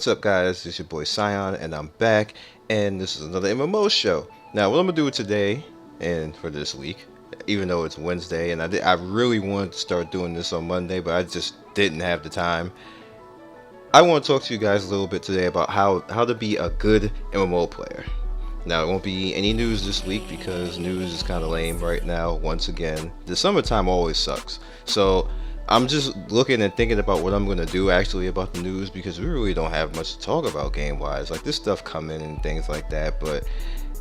What's up, guys? It's your boy Scion, and I'm back, and this is another MMO show. Now, what I'm gonna do today and for this week, even though it's Wednesday, and I really wanted to start doing this on Monday, but I just didn't have the time. I want to talk to you guys a little bit today about how to be a good MMO player. Now, it won't be any news this week because news is kind of lame right now. Once again, the summertime always sucks. So I'm just looking and thinking about what I'm going to do actually about the news, because we really don't have much to talk about game-wise. Like, this stuff coming and things like that, but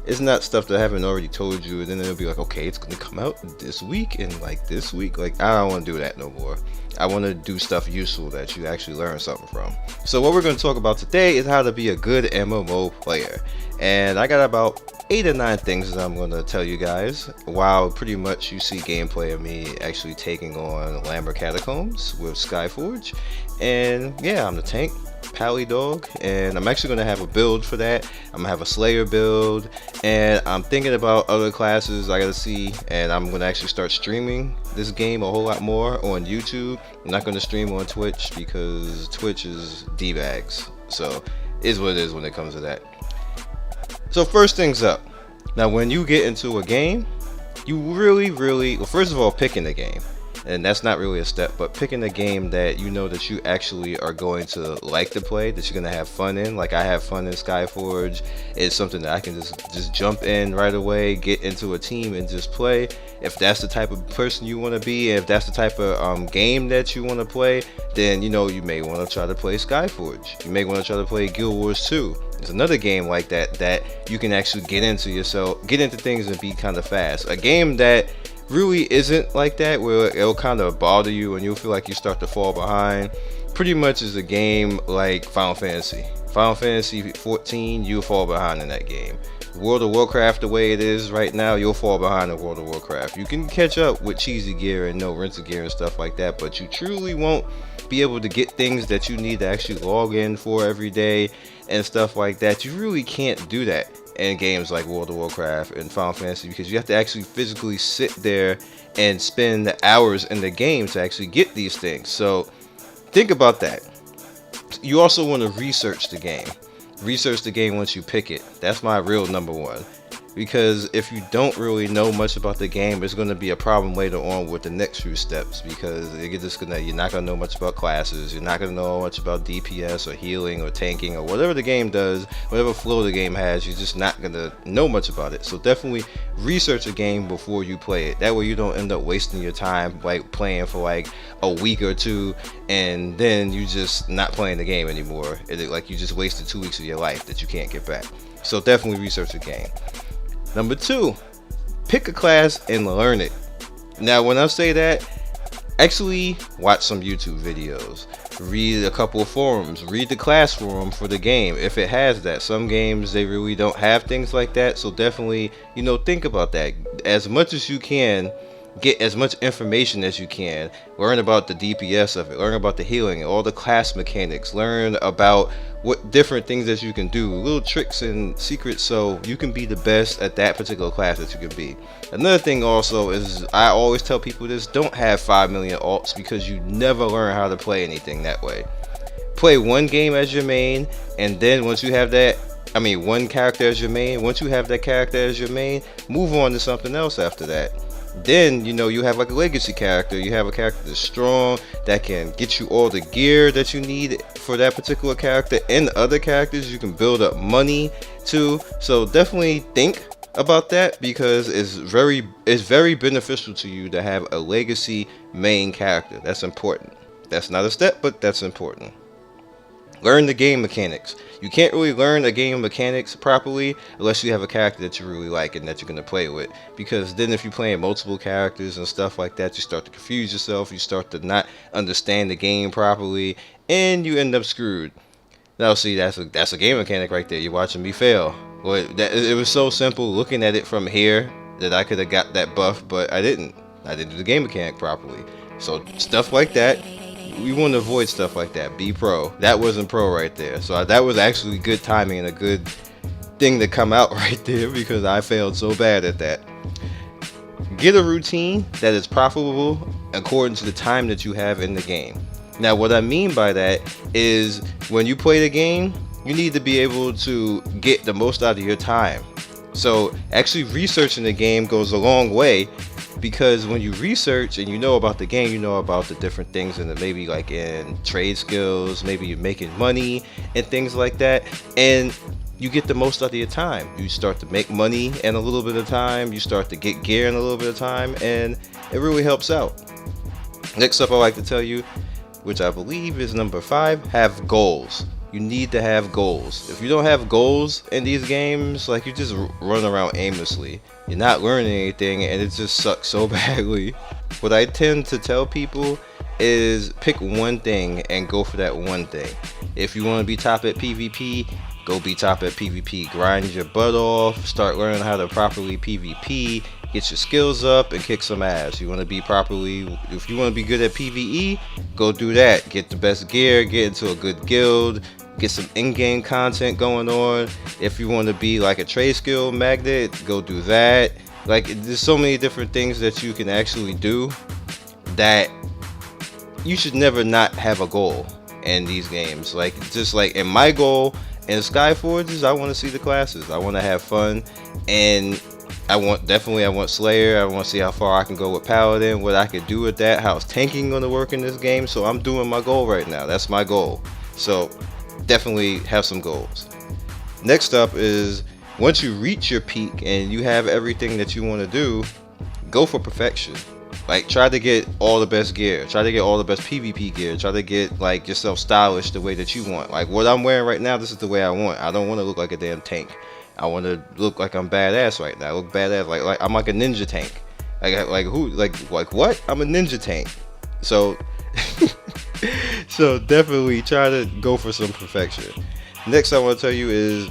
it's not stuff that I haven't already told you, and then it'll be like, okay, it's going to come out this week and like this week. Like, I don't want to do that no more. I want to do stuff useful that you actually learn something from. So what we're going to talk about today is how to be a good MMO player. And I got about 8 or 9 things that I'm going to tell you guys, while pretty much you see gameplay of me actually taking on Lambert Catacombs with Skyforge. And yeah, I'm the tank, Pally Dog, and I'm actually going to have a build for that. I'm going to have a Slayer build, and I'm thinking about other classes I got to see, and I'm going to actually start streaming this game a whole lot more on YouTube. I'm not going to stream on Twitch because Twitch is D-bags, so it is what it is when it comes to that. So first things up, now when you get into a game, you really, well, first of all, picking a game. And that's not really a step, but picking a game that you know that you actually are going to like to play, that you're going to have fun in. Like, I have fun in Skyforge. It's something that I can just jump in right away, get into a team and just play. If that's the type of person you want to be, and if that's the type of game that you want to play, then you know you may want to try to play Skyforge. You may want to try to play Guild Wars 2. There's another game like that you can actually get into things and be kind of fast. A game that really isn't like that, where it'll kind of bother you and you'll feel like you start to fall behind, pretty much is a game like Final Fantasy 14. You'll fall behind in that game. World of Warcraft, the way it is right now, you'll fall behind in World of Warcraft. You can catch up with cheesy gear and no rinse gear and stuff like that, but you truly won't be able to get things that you need to actually log in for every day and stuff like that. You really can't do that in games like World of Warcraft and Final Fantasy, because you have to actually physically sit there and spend hours in the game to actually get these things. So think about that. You also want to research the game. Research the game once you pick it. That's my real number one. Because if you don't really know much about the game, it's going to be a problem later on with the next few steps, because you're not going to know much about classes, you're not going to know much about DPS or healing or tanking or whatever the game does, whatever flow the game has, you're just not going to know much about it. So definitely research a game before you play it. That way you don't end up wasting your time like playing for like a week or two, and then you just not playing the game anymore. Like you just wasted 2 weeks of your life that you can't get back. So definitely research a game. Number 2, pick a class and learn it. Now, when I say that, actually watch some YouTube videos, read a couple of forums, read the class forum for the game if it has that. Some games, they really don't have things like that, so definitely, think about that. As much as you can, get as much information as you can. Learn about the DPS of it, learn about the healing, all the class mechanics, learn about what different things that you can do, little tricks and secrets, so you can be the best at that particular class that you can be. Another thing also is, I always tell people this, don't have 5 million alts, because you never learn how to play anything that way. Play one game as your main, and then once you have that, one character as your main, once you have that character as your main, move on to something else after that. Then you have like a legacy character. You have a character that's strong, that can get you all the gear that you need for that particular character, and other characters you can build up money to. So definitely think about that, because it's very beneficial to you to have a legacy main character. That's important. That's not a step, but that's important. Learn the game mechanics. You can't really learn a game mechanics properly unless you have a character that you really like and that you're going to play with. Because then if you're playing multiple characters and stuff like that, you start to confuse yourself, you start to not understand the game properly, and you end up screwed. Now see, that's a game mechanic right there. You're watching me fail. Well, it was so simple looking at it from here that I could have got that buff, but I didn't. I didn't do the game mechanic properly. So stuff like that, we want to avoid stuff like that. Be pro. That wasn't pro right there. So that was actually good timing and a good thing to come out right there, because I failed so bad at that. Get a routine that is profitable according to the time that you have in the game. Now, what I mean by that is when you play the game, you need to be able to get the most out of your time. So, actually, researching the game goes a long way because when you research and you know about the game, you know about the different things and maybe like in trade skills, maybe you're making money and things like that. And you get the most out of your time. You start to make money in a little bit of time, you start to get gear in a little bit of time, and it really helps out. Next up, I like to tell you, which I believe is number five, have goals. You need to have goals. If you don't have goals in these games, like you just run around aimlessly. You're not learning anything and it just sucks so badly. What I tend to tell people is pick one thing and go for that one thing. If you want to be top at PvP, go be top at PvP. Grind your butt off, start learning how to properly PvP, get your skills up and kick some ass. You want to be properly, if you want to be good at PvE, go do that. Get the best gear, get into a good guild, get some in-game content going on. If you want to be like a trade skill magnet, go do that. Like there's so many different things that you can actually do that you should never not have a goal in these games. Like just like in my goal in Skyforge is I want to see the classes. I want to have fun, and I want Slayer. I want to see how far I can go with Paladin, what I could do with that, how's tanking gonna work in this game. So I'm doing my goal right now. That's my goal. So definitely have some goals. Next up is once you reach your peak and you have everything that you want to do, go for perfection. Like try to get all the best gear, try to get all the best PvP gear, try to get like yourself stylish the way that you want. Like what I'm wearing right now, this is the way I want. I don't want to look like a damn tank. I want to look like I'm badass right now. I look badass, like I'm like a ninja tank. Like who? Like what? I'm a ninja tank. So so definitely try to go for some perfection. Next, I want to tell you is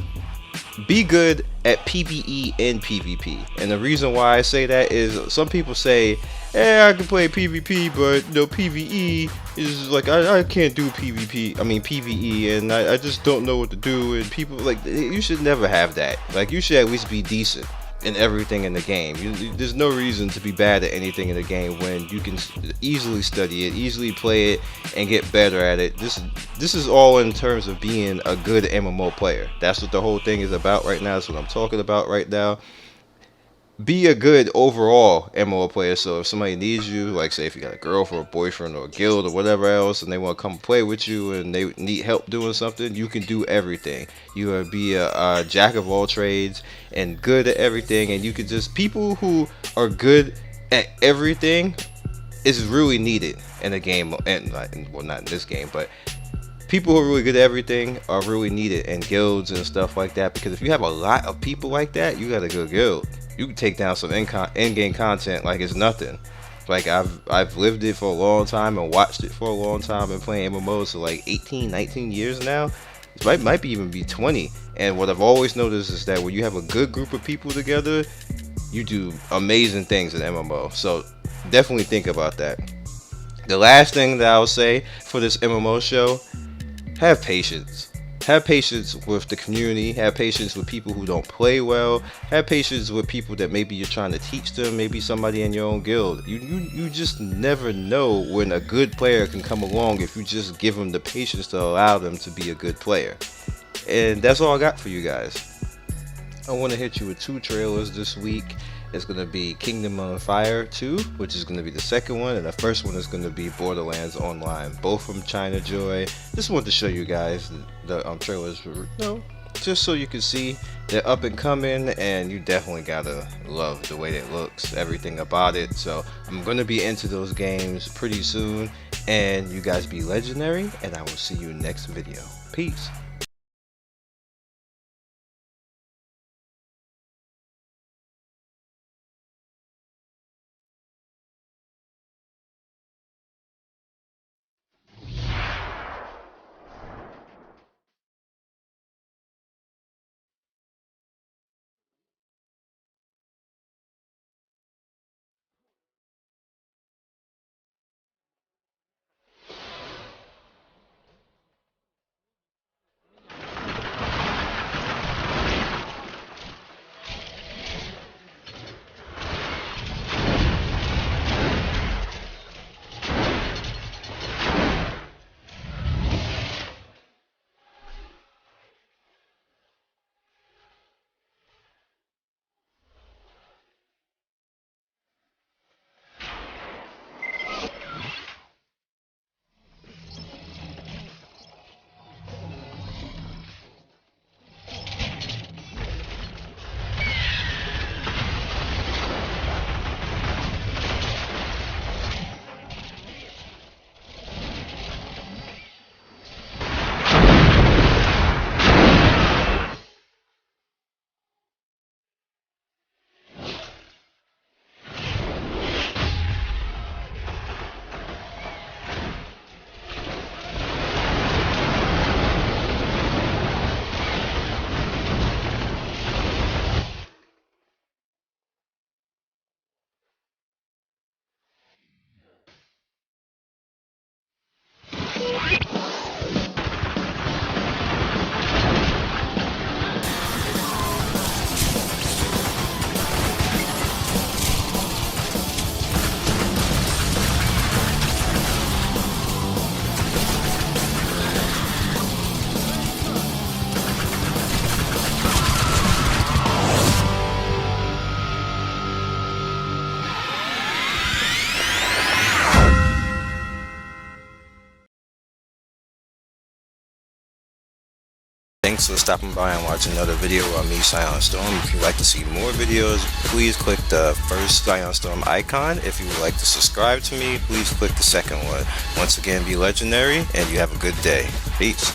be good at PvE and PvP. And the reason why I say that is some people say, I can play PvP, but no PvE is like I can't do PvP. I mean PvE, and I just don't know what to do. And people like you should never have that. Like you should at least be decent in everything in the game. There's no reason to be bad at anything in the game when you can easily study it, easily play it, and get better at it. This is all in terms of being a good MMO player. That's what the whole thing is about right now. That's what I'm talking about right now. Be a good overall MMO player. So if somebody needs you, like say if you got a girlfriend or a boyfriend or a guild or whatever else, and they want to come play with you and they need help doing something, you can do everything. You be a jack of all trades and good at everything, and you can just people who are good at everything is really needed in a game, and well not in this game, but people who are really good at everything are really needed in guilds and stuff like that, because if you have a lot of people like that, you got a good guild. You can take down some in-game content like it's nothing. Like I've lived it for a long time and watched it for a long time and playing MMOs for like 18, 19 years now. It might be even be 20. And what I've always noticed is that when you have a good group of people together, you do amazing things in MMO. So definitely think about that. The last thing that I'll say for this MMO show, have patience. Have patience with the community. Have patience with people who don't play well. Have patience with people that maybe you're trying to teach them. Maybe somebody in your own guild. You just never know when a good player can come along if you just give them the patience to allow them to be a good player. And that's all I got for you guys. I want to hit you with two trailers this week. It's going to be Kingdom on Fire 2, which is going to be the second one, and the first one is going to be Borderlands Online, both from China Joy. Just wanted to show you guys the trailers, just so you can see they're up and coming, and you definitely gotta love the way it looks, everything about it. So I'm going to be into those games pretty soon, and you guys be legendary, and I will see you next video. Peace. Thanks for stopping by and watching another video on me, Scion Storm. If you'd like to see more videos, please click the first Scion Storm icon. If you would like to subscribe to me, please click the second one. Once again, be legendary, and you have a good day. Peace.